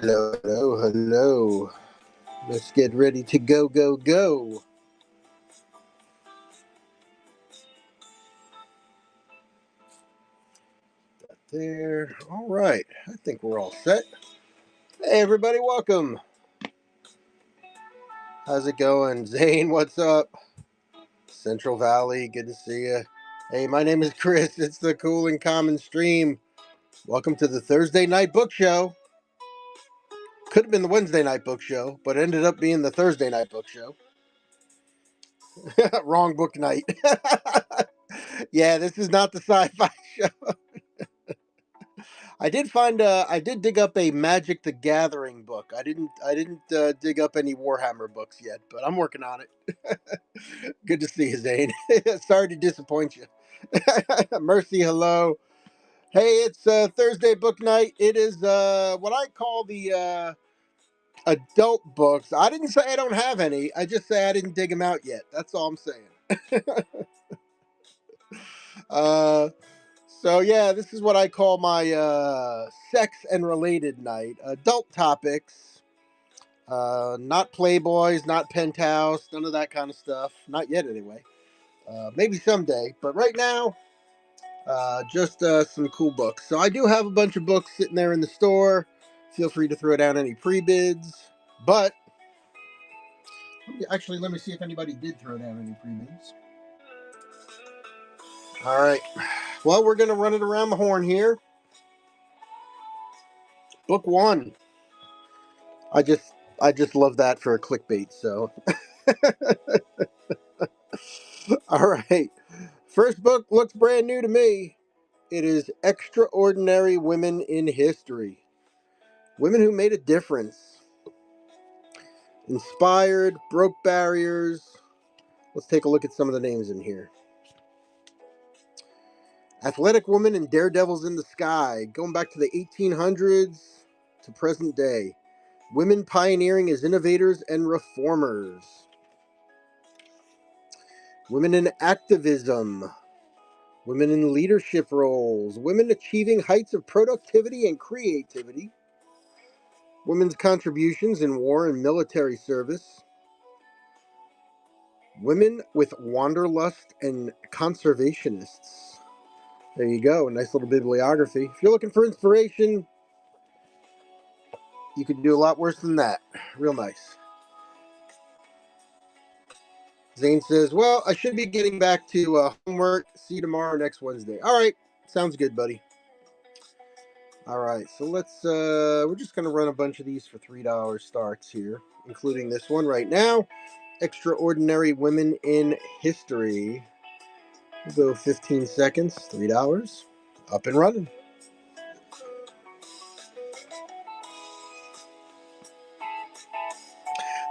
Hello, hello, hello. Let's get ready to go, go, go. There. All right. I think we're all set. Hey, everybody, welcome. How's it going? Zane, what's up? Central Valley, good to see you. Hey, my name is Chris. It's the Cool and Common Stream. Welcome to the Thursday Night Book Show. Could have been the Wednesday Night Book Show, but ended up being the Thursday Night Book Show. Wrong book night. Yeah, this is not the sci-fi show. I did dig up a Magic the Gathering book. I didn't dig up any Warhammer books yet, but I'm working on it. Good to see you, Zane. Sorry to disappoint you. Mercy, hello. Hey, it's Thursday book night. It is what I call the adult books. I didn't say I don't have any. I just say I didn't dig them out yet. That's all I'm saying. uh, So yeah, this is what I call my sex and related night. Adult topics, not Playboys, not Penthouse, none of that kind of stuff. Not yet, anyway. Maybe someday, but right now, just some cool books. So I do have a bunch of books sitting there in the store. Feel free to throw down any pre-bids. But actually, let me see if anybody did throw down any pre-bids. All right. Well, we're gonna run it around the horn here. Book one. I just love that for a clickbait. So, all right. First book looks brand new to me. It is Extraordinary Women in History. Women who made a difference. Inspired, broke barriers. Let's take a look at some of the names in here. Athletic Woman and Daredevils in the Sky, going back to the 1800s to present day. Women pioneering as innovators and reformers. Women in activism. Women in leadership roles. Women achieving heights of productivity and creativity. Women's contributions in war and military service. Women with wanderlust and conservationists. There you go. A nice little bibliography. If you're looking for inspiration, you could do a lot worse than that. Real nice. Zane says, well, I should be getting back to homework. See you tomorrow, next Wednesday. All right. Sounds good, buddy. All right. So we're just going to run a bunch of these for $3 starts here, including this one right now. Extraordinary Women in History. We'll go 15 seconds, $3. Up and running.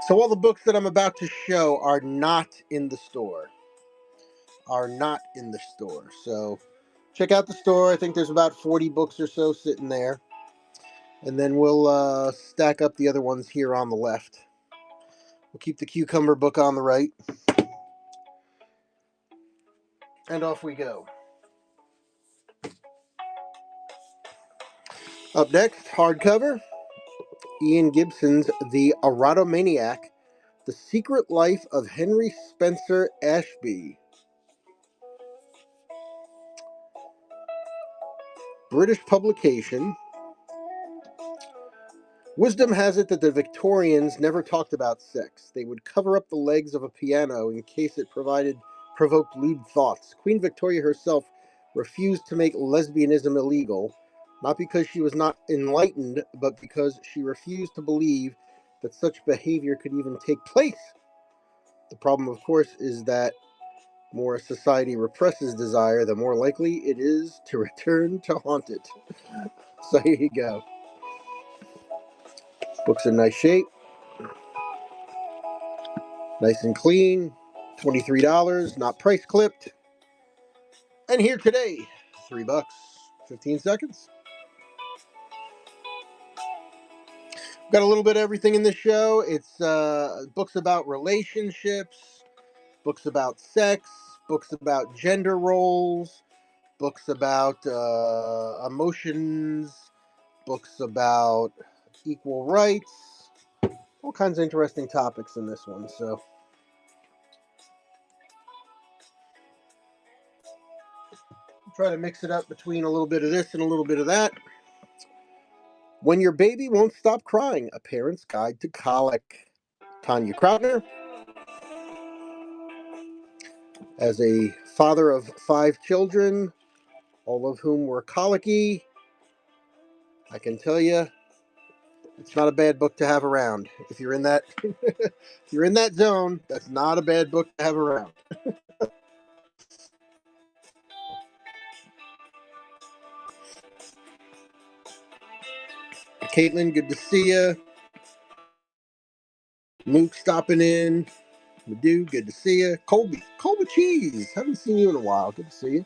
So all the books that I'm about to show are not in the store. So check out the store. I think there's about 40 books or so sitting there. And then we'll stack up the other ones here on the left. We'll keep the cucumber book on the right. And off we go. Up next, hardcover, Ian Gibson's The Erotomaniac, The Secret Life of Henry Spencer Ashby. British publication. Wisdom has it that the Victorians never talked about sex. They would cover up the legs of a piano in case it provoked lewd thoughts. Queen Victoria herself refused to make lesbianism illegal, not because she was not enlightened, but because she refused to believe that such behavior could even take place. The problem, of course, is that more a society represses desire, the more likely it is to return to haunt it. So here you go. Book's in nice shape. Nice and clean. $23, not price clipped. And here today, $3. 15 seconds. Got a little bit of everything in this show. It's books about relationships, books about sex, books about gender roles, books about emotions, books about equal rights, all kinds of interesting topics in this one. So try to mix it up between a little bit of this and a little bit of that. When Your Baby Won't Stop Crying, A Parent's Guide to Colic. Tanya Krautner. As a father of 5 children, all of whom were colicky, I can tell you it's not a bad book to have around. If you're in that if you're in that zone, that's not a bad book to have around. Caitlin, good to see you. Luke stopping in. Madhu, good to see you. Colby Cheese, haven't seen you in a while. Good to see you.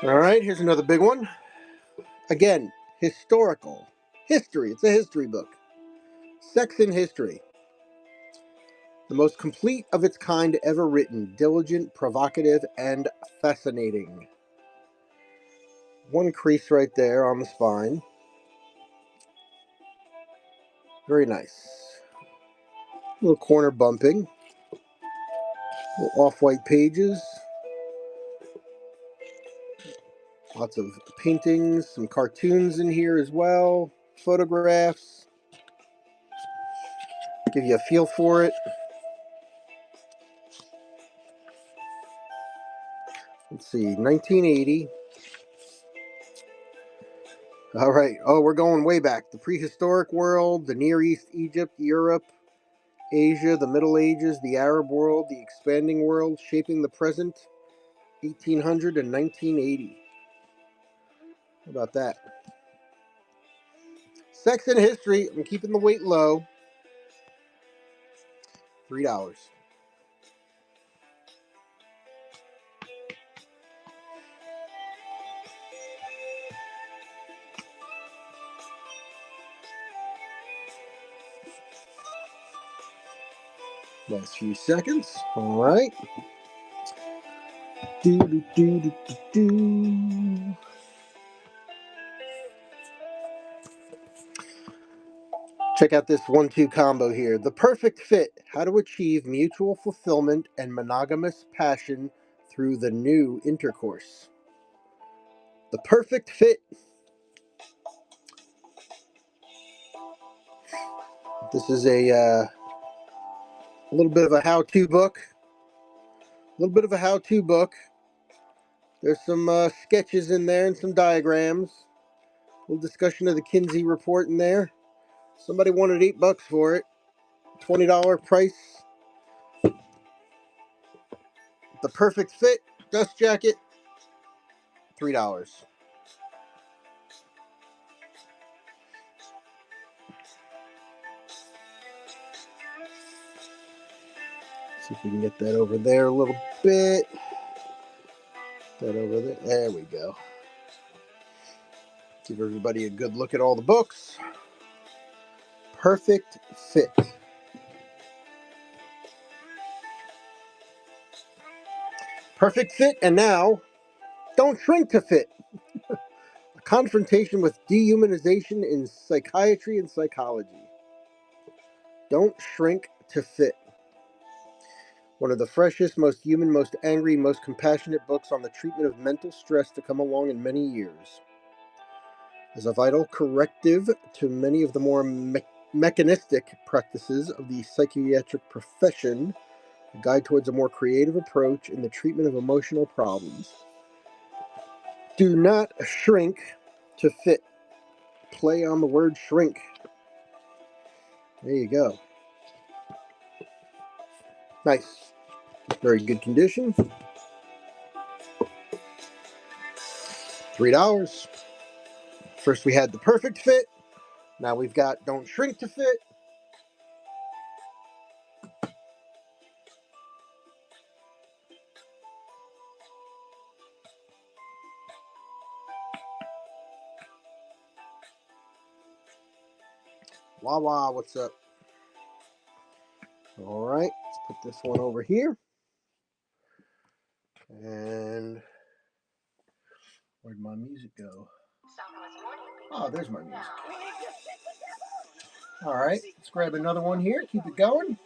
All right, here's another big one. Again, historical. History. It's a history book. Sex in History. The most complete of its kind ever written. Diligent, provocative, and fascinating. One crease right there on the spine. Very nice. A little corner bumping. Little off-white pages. Lots of paintings, some cartoons in here as well. Photographs. Give you a feel for it. Let's see, 1980. All right. Oh, we're going way back. The prehistoric world, the Near East, Egypt, Europe, Asia, the Middle Ages, the Arab world, the expanding world, shaping the present, 1800 and 1980. How about that? Sex and History. I'm keeping the weight low. $3. Last few seconds. All right. Do, do, do, do, do, do. Check out this 1-2 combo here. The Perfect Fit. How to achieve mutual fulfillment and monogamous passion through the new intercourse. The Perfect Fit. This is a little bit of a how-to book. There's some sketches in there and some diagrams. A little discussion of the Kinsey report in there. Somebody wanted $8 for it. $20 price. The Perfect Fit dust jacket. $3. See if we can get that over there a little bit. That over there. There we go. Give everybody a good look at all the books. Perfect Fit. Perfect Fit, and now, Don't Shrink to Fit. A confrontation with dehumanization in psychiatry and psychology. Don't Shrink to Fit. One of the freshest, most human, most angry, most compassionate books on the treatment of mental stress to come along in many years. As a vital corrective to many of the more mechanistic practices of the psychiatric profession, a guide towards a more creative approach in the treatment of emotional problems. Do not shrink to fit. Play on the word shrink. There you go. Nice. Very good condition. $3. First we had the Perfect Fit. Now we've got Don't Shrink to Fit. Wawa, what's up? All right, let's put this one over here. And Where'd my music go? Oh, there's my music. All right, let's grab another one here. Keep it going.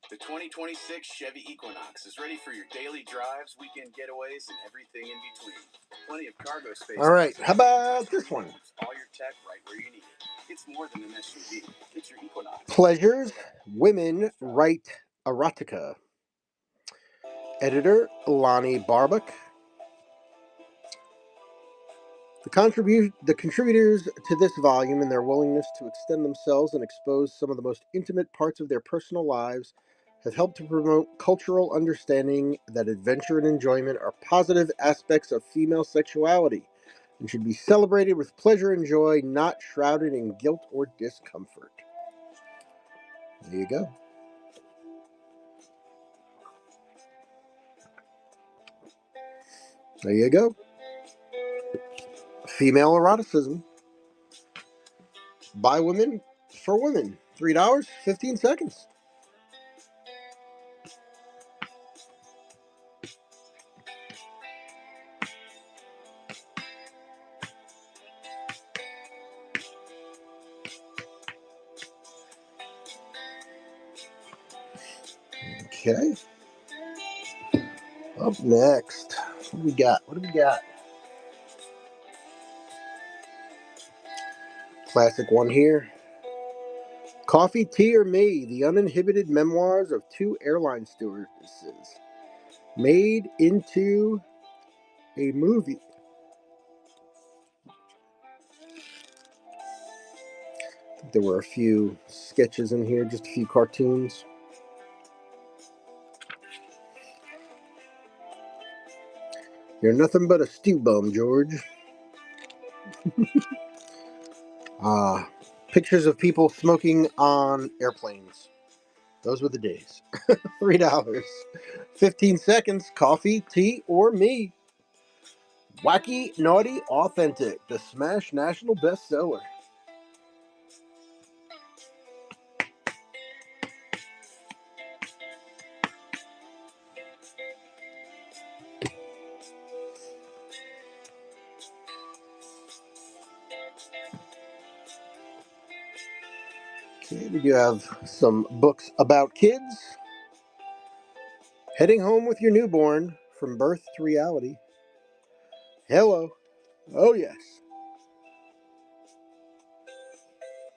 The 2026 Chevy Equinox is ready for your daily drives, weekend getaways, and everything in between. Plenty of cargo space. All right, how about this one? All your tech right where you need it. It's more than an SUV. It's your Equinox. Pleasures Women Write Erotica. Editor Lonnie Barbuck. The contributors to this volume, in their willingness to extend themselves and expose some of the most intimate parts of their personal lives, have helped to promote cultural understanding that adventure and enjoyment are positive aspects of female sexuality and should be celebrated with pleasure and joy, not shrouded in guilt or discomfort. There you go. There you go. Female eroticism. By women, for women. $3, 15 seconds. Okay. Up next, what do we got? Classic one here. Coffee, Tea, or Me, the uninhibited memoirs of two airline stewardesses. Made into a movie. I think there were a few sketches in here, just a few cartoons. You're nothing but a stew bum, George. Pictures of people smoking on airplanes. Those were the days. $3. 15 seconds. Coffee, Tea, or Me. Wacky, Naughty, Authentic. The Smash National Bestseller. Okay, we do have some books about kids. Heading Home with Your Newborn, From Birth to Reality. Hello. Oh, yes.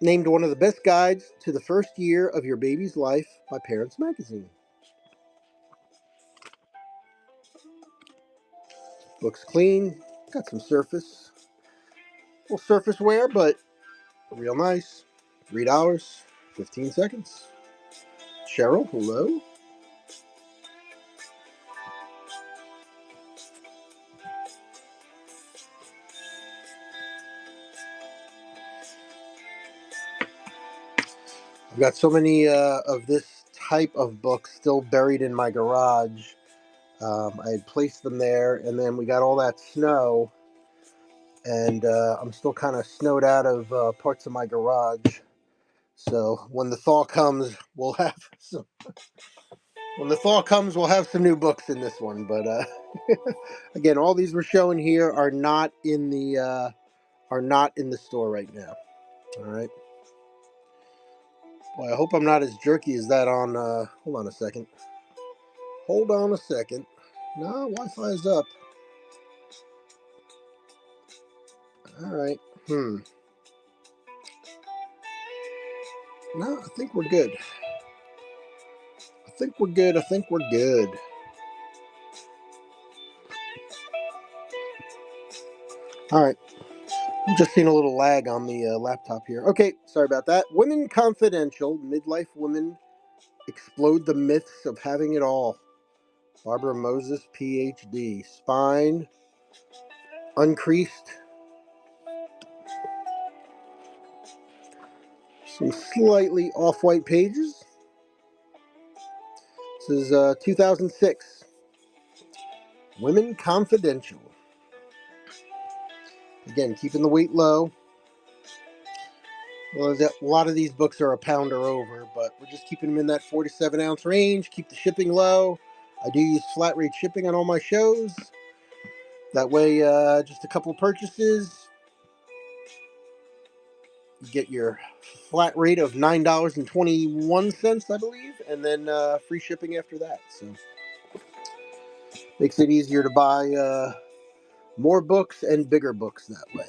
Named one of the best guides to the first year of your baby's life by Parents Magazine. Looks clean. Got some surface. A little surface wear, but real nice. $3, 15 seconds. Cheryl, hello. I've got so many of this type of books still buried in my garage. I had placed them there, and then we got all that snow, and I'm still kind of snowed out of parts of my garage. So when the thaw comes, we'll have some. When the thaw comes, we'll have some new books in this one. But again, all these we're showing here are not in the store right now. All right. Boy, I hope I'm not as jerky as that on. Hold on a second. Hold on a second. No, Wi-Fi is up. All right. No, I think we're good. I think we're good. All right. I'm just seeing a little lag on the laptop here. Okay, sorry about that. Women Confidential. Midlife women explode the myths of having it all. Barbara Moses, PhD. Spine uncreased. Some slightly off-white pages. This is 2006. Women Confidential. Again, keeping the weight low. Well, a lot of these books are a pound or over, but we're just keeping them in that 4 to 7 ounce range. Keep the shipping low. I do use flat rate shipping on all my shows. That way, just a couple of purchases, you get your flat rate of $9.21, I believe, and then free shipping after that. So makes it easier to buy more books and bigger books that way.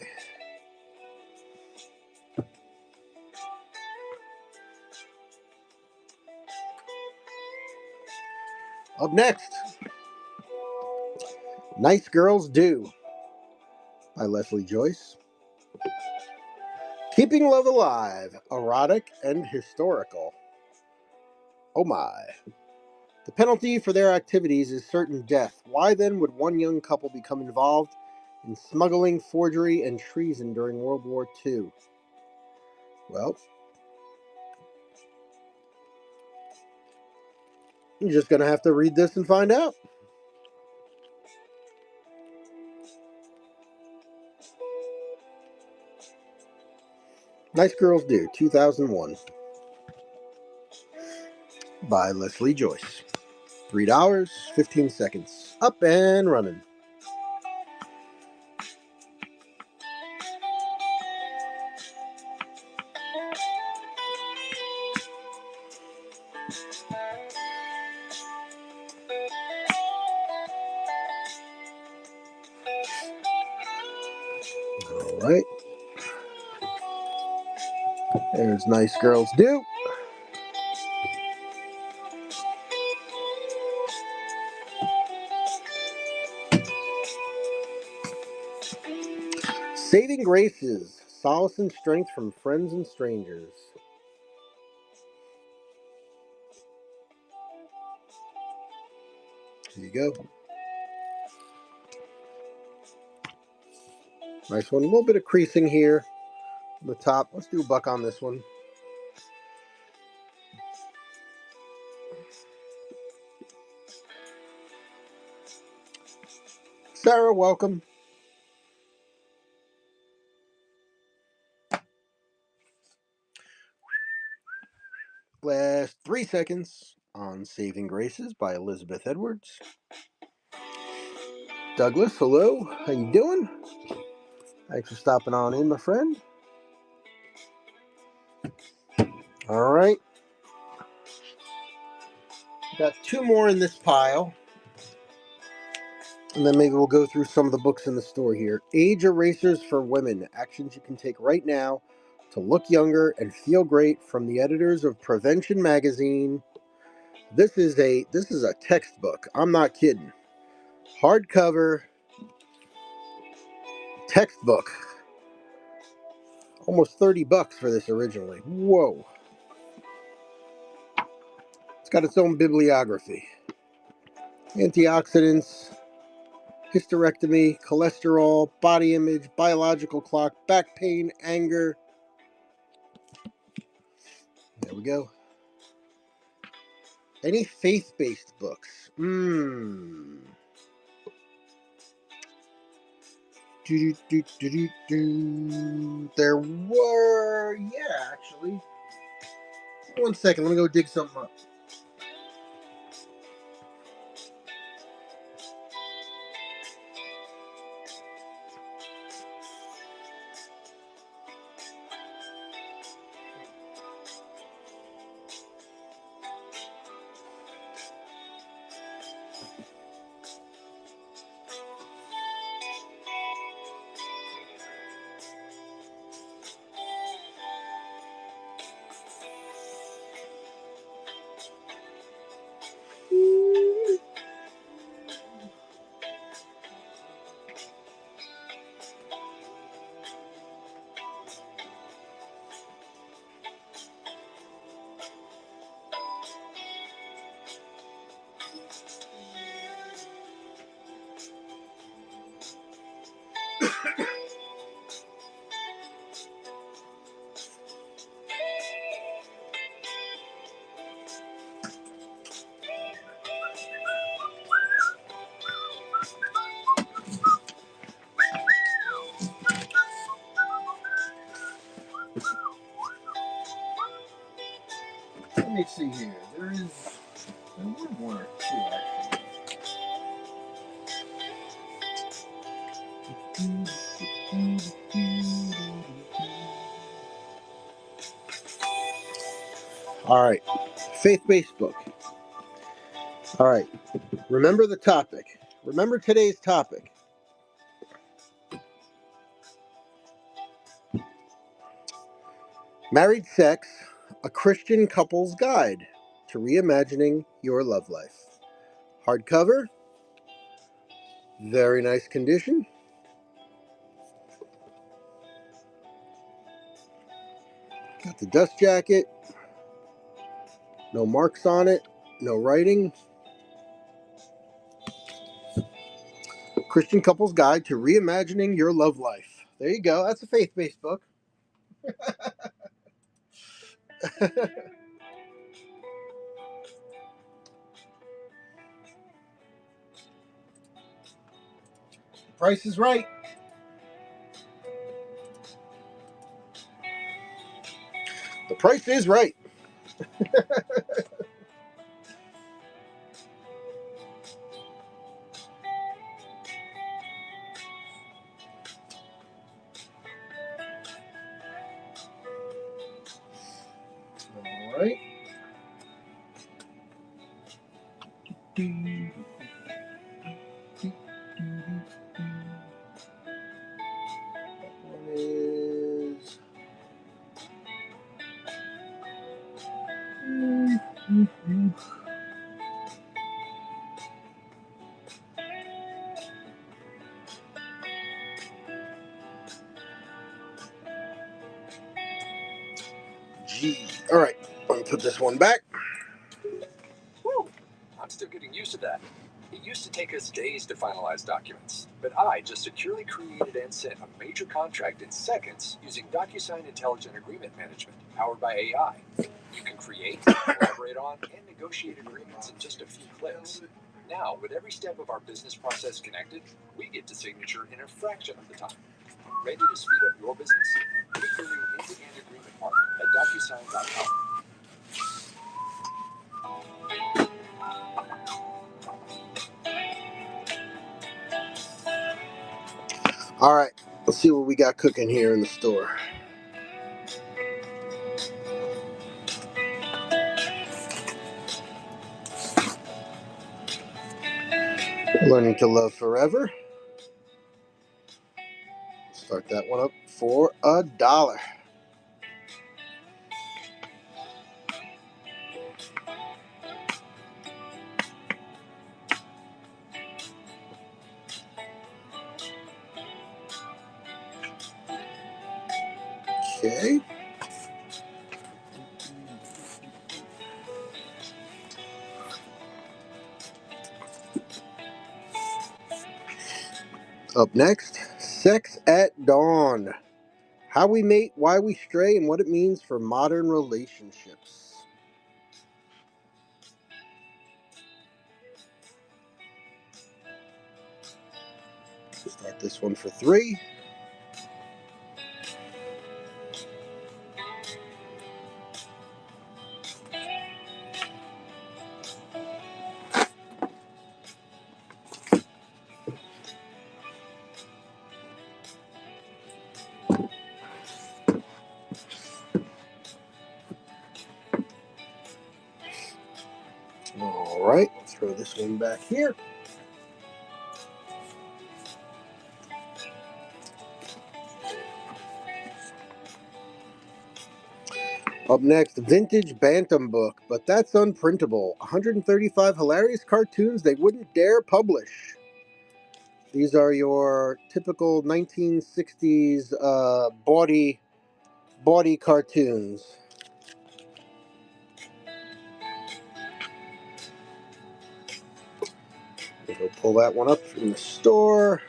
Up next, Nice Girls Do by Leslie Joyce. Keeping Love Alive, erotic and historical. Oh my. The penalty for their activities is certain death. Why then would one young couple become involved in smuggling, forgery, and treason during World War II? Well, you're just going to have to read this and find out. Nice Girls Do, 2001, by Leslie Joyce. $3, 15 seconds. Up and running. All right. There's Nice Girls Do. Saving Graces, solace and strength from friends and strangers. Here you go. Nice one. A little bit of creasing here on the top. Let's do a buck on this one. Sarah, welcome. Last 3 seconds on Saving Graces by Elizabeth Edwards. Douglas, hello. How you doing? Thanks for stopping on in, my friend. All right. Got 2 more in this pile. And then maybe we'll go through some of the books in the store here. Age Erasers for Women. Actions you can take right now to look younger and feel great, from the editors of Prevention Magazine. This is a textbook. I'm not kidding. Hardcover textbook. Almost $30 for this originally. Whoa. It's got its own bibliography. Antioxidants, hysterectomy, cholesterol, body image, biological clock, back pain, anger. There we go. Any faith-based books? There were, yeah, actually. 1 second, let me go dig something up. Let me see here. There were one or two actually. All right, faith-based book. All right, remember the topic. Remember today's topic. Married Sex, a Christian couple's guide to reimagining your love life. Hardcover, very nice condition. Got the dust jacket, no marks on it, no writing. Christian Couple's Guide to Reimagining Your Love Life. There you go. That's a faith-based book. The price is right. The price is right. All right. One is G. All right. Let me put this one back. Woo! I'm still getting used to that. It used to take us days to finalize documents, but I just securely created and sent a major contract in seconds using DocuSign Intelligent Agreement Management, powered by AI. You can create, collaborate on, and negotiate agreements in just a few clicks. Now, with every step of our business process connected, we get to signature in a fraction of the time. Ready to speed up your business? Pick your new end-to-end agreement partner at DocuSign.com. All right. Let's see what we got cooking here in the store. Learning to Love Forever. Start that one up for $1. Okay. Up next, Sex at Dawn. How we mate, why we stray, and what it means for modern relationships. Start this one for $3. All right, throw this one back here. Up next, Vintage Bantam Book, but that's unprintable. 135 hilarious cartoons they wouldn't dare publish. These are your typical 1960s bawdy cartoons. We'll pull that one up from the store.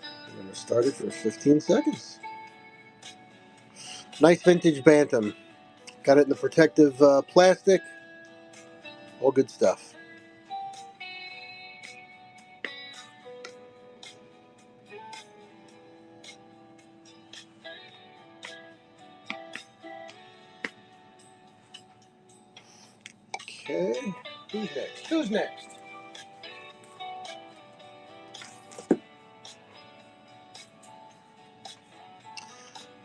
I'm going to start it for 15 seconds. Nice vintage Bantam. Got it in the protective plastic. All good stuff. Okay. Who's next? Who's next?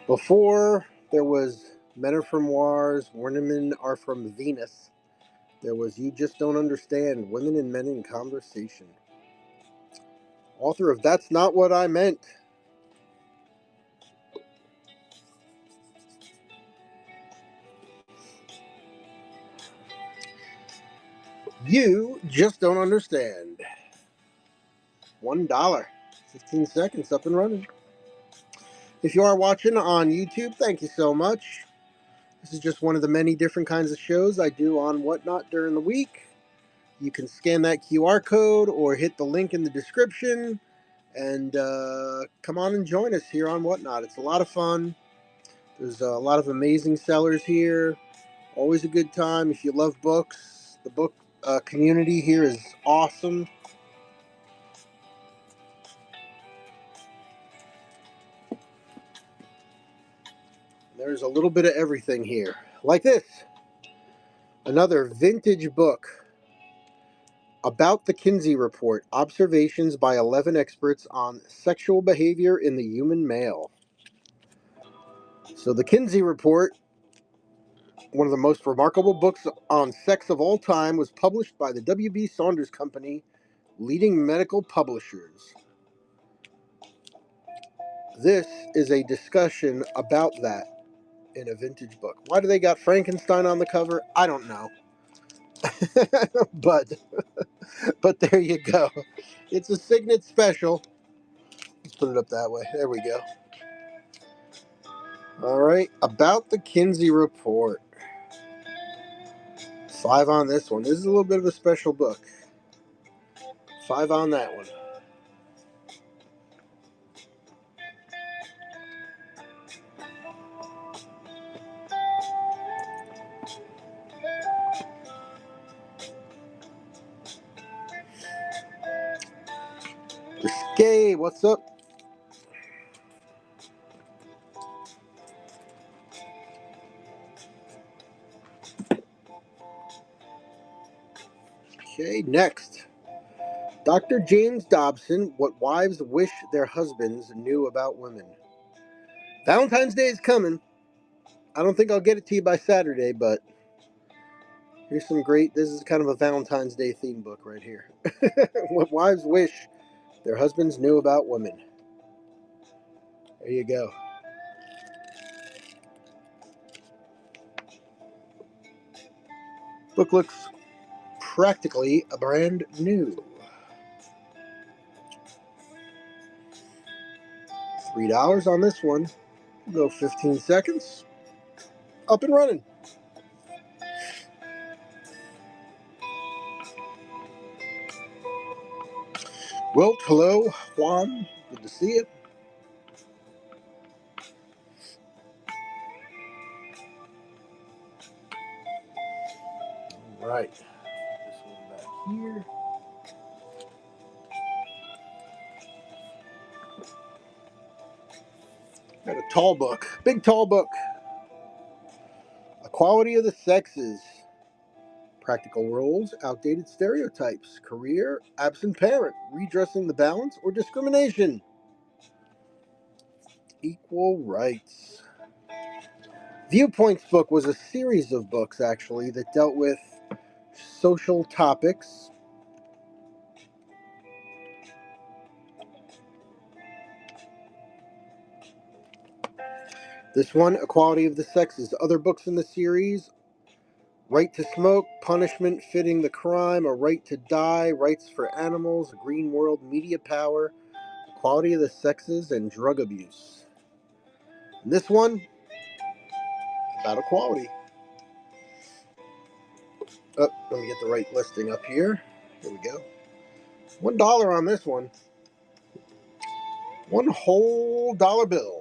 Before there was Men Are From Mars, Women Are From Venus, there was You Just Don't Understand, Women and Men in Conversation. Author of That's Not What I Meant. You Just Don't Understand. $1. 15 seconds, up and running. If you are watching on YouTube, thank you so much. This is just one of the many different kinds of shows I do on Whatnot during the week. You can scan that QR code or hit the link in the description and come on and join us here on Whatnot. It's a lot of fun. There's a lot of amazing sellers here. Always a good time. If you love books, the book community here is awesome. There's a little bit of everything here. Like this. Another vintage book about the Kinsey Report. Observations by 11 experts on sexual behavior in the human male. So the Kinsey Report, one of the most remarkable books on sex of all time, was published by the W.B. Saunders Company, leading medical publishers. This is a discussion about that in a vintage book. Why do they got Frankenstein on the cover? I don't know. but there you go. It's a Signet special. Let's put it up that way. There we go. All right, about the Kinsey Report. 5 on this one. This is a little bit of a special book. 5 on that one. Risque, what's up? Okay, next. Dr. James Dobson, What Wives Wish Their Husbands Knew About Women. Valentine's Day is coming. I don't think I'll get it to you by Saturday, but here's some great, this is kind of a Valentine's Day theme book right here. What Wives Wish Their Husbands Knew About Women. There you go. Book looks practically brand new. $3 on this one. Go 15 seconds. Up and running. Wilt, hello. Juan, good to see you. All right. This one back here. Got a tall book. Big tall book. Equality of the Sexes. Practical roles, outdated stereotypes, career, absent parent, redressing the balance, or discrimination. Equal rights. Viewpoints book was a series of books, actually, that dealt with social topics. This one, Equality of the Sexes. Other books in the series, Right to Smoke, Punishment Fitting the Crime, A Right to Die, Rights for Animals, A Green World, Media Power, Equality of the Sexes, and Drug Abuse. And this one, about equality. Oh, let me get the right listing up here. Here we go. $1 on this one. One whole dollar bill.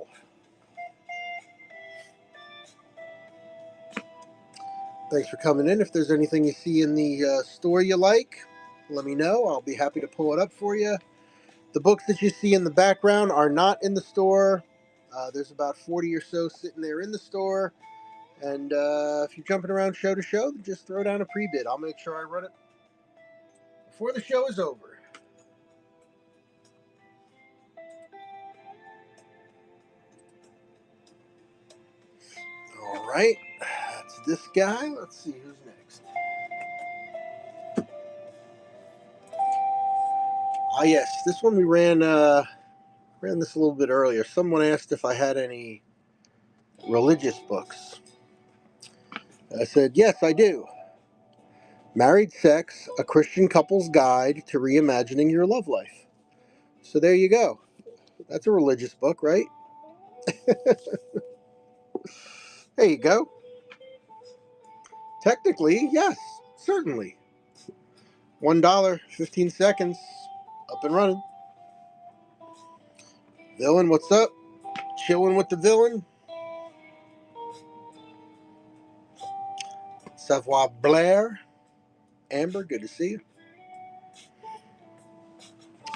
Thanks for coming in. If there's anything you see in the store you like, let me know. I'll be happy to pull it up for you. The books that you see in the background are not in the store. There's about 40 or so sitting there in the store. And if you're jumping around show to show, just throw down a pre-bid. I'll make sure I run it before the show is over. All right, that's this guy. Let's see who's next. Ah, yes, this one we ran this a little bit earlier. Someone asked if I had any religious books. I said, yes, I do. Married Sex, A Christian Couple's Guide to Reimagining Your Love Life. So there you go. That's a religious book, right? There you go. Technically, yes, certainly. $1, 15 seconds, up and running. Villain, what's up? Chilling with the villain. Savoir Blair. Amber, good to see you.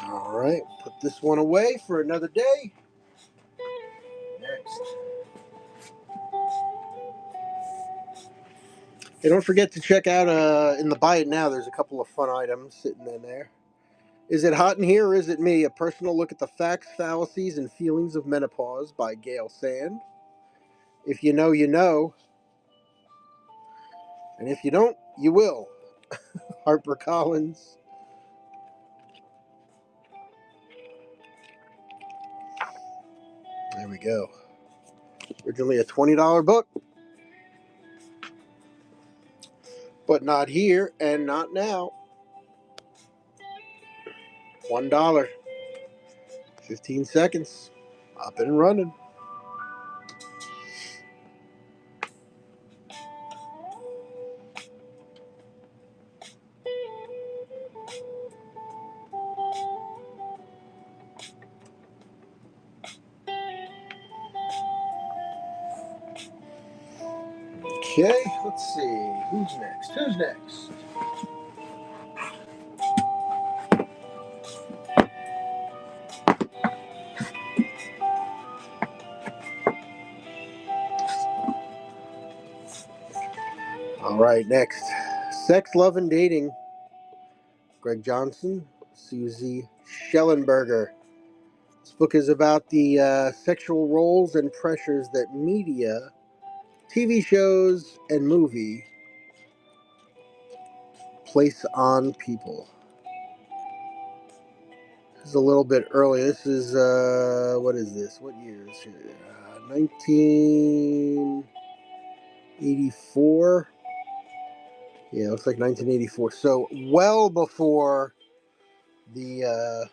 All right, put this one away for another day. Next. Hey, don't forget to check out in the Buy It Now, there's a couple of fun items sitting in there. Is It Hot in Here or Is It Me? A personal look at the facts, fallacies, and feelings of menopause by Gail Sand. If you know, you know. And if you don't, you will. Harper Collins. There we go. Originally a $20 book. But not here and not now. $1. 15 seconds. Up and running. Okay, let's see. Who's next? All right, next. Sex, Love, and Dating. Greg Johnson, Susie Schellenberger. This book is about the sexual roles and pressures that media, TV shows, and movie place on people. This is a little bit early. This is, what is this? What year is it? 1984. Yeah, it looks like 1984. So well before the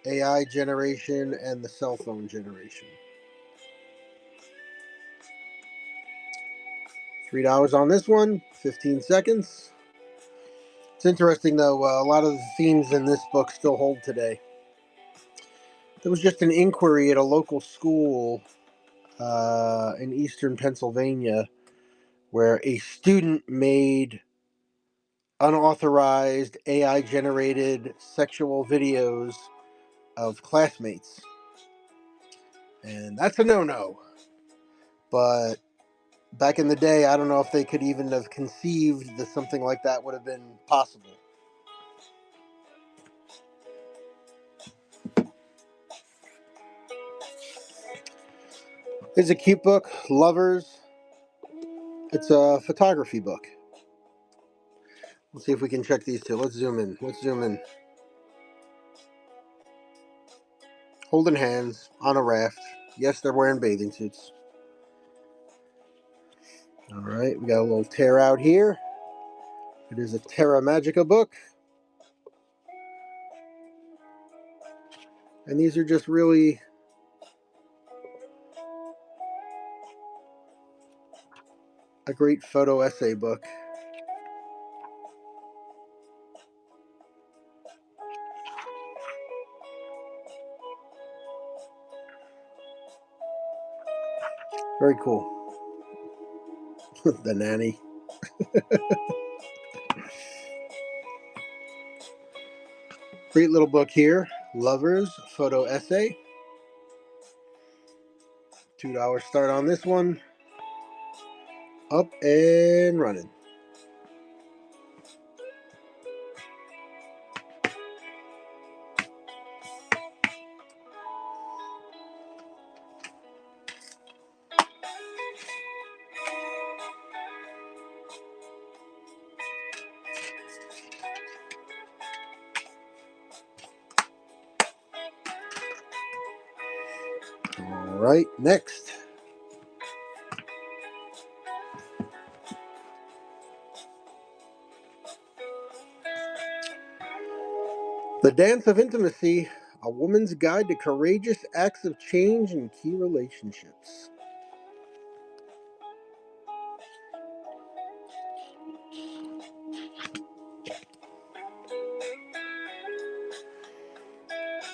AI generation and the cell phone generation. $3 on this one, 15 seconds. It's interesting, though, a lot of the themes in this book still hold today. There was just an inquiry at a local school in eastern Pennsylvania where a student made unauthorized AI-generated sexual videos of classmates. And that's a no-no. But back in the day, I don't know if they could even have conceived that something like that would have been possible. Here's a cute book, Lovers. It's a photography book. Let's see if we can check these two. Let's zoom in. Holding hands on a raft. Yes, they're wearing bathing suits. All right, we got a little tear out here. It is a Terra Magica book. And these are just really a great photo essay book. Very cool. The Nanny. Great little book here. Lovers, photo essay. $2 start on this one. Up and running. All right, next. The Dance of Intimacy, a woman's guide to courageous acts of change in key relationships.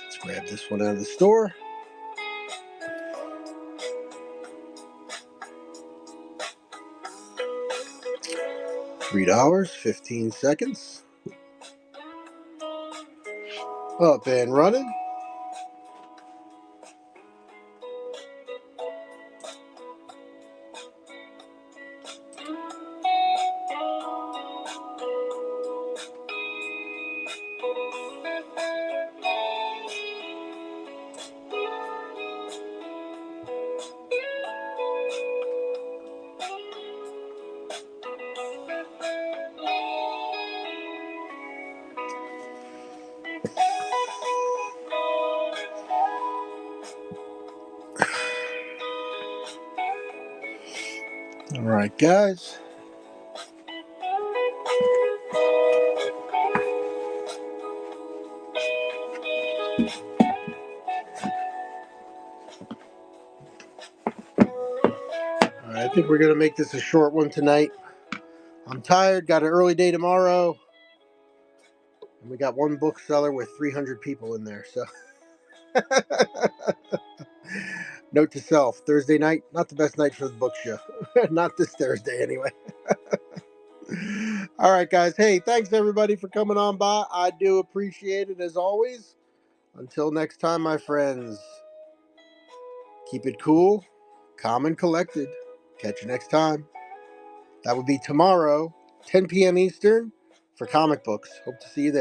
Let's grab this one out of the store. $3.15. Up and running. All right, guys. All right, I think we're going to make this a short one tonight. I'm tired, got an early day tomorrow. And we got one bookseller with 300 people in there, so. Note to self, Thursday night, not the best night for the book show. Not this Thursday, anyway. All right, guys. Hey, thanks, everybody, for coming on by. I do appreciate it, as always. Until next time, my friends, keep it cool, calm, and collected. Catch you next time. That would be tomorrow, 10 p.m. Eastern, for comic books. Hope to see you there.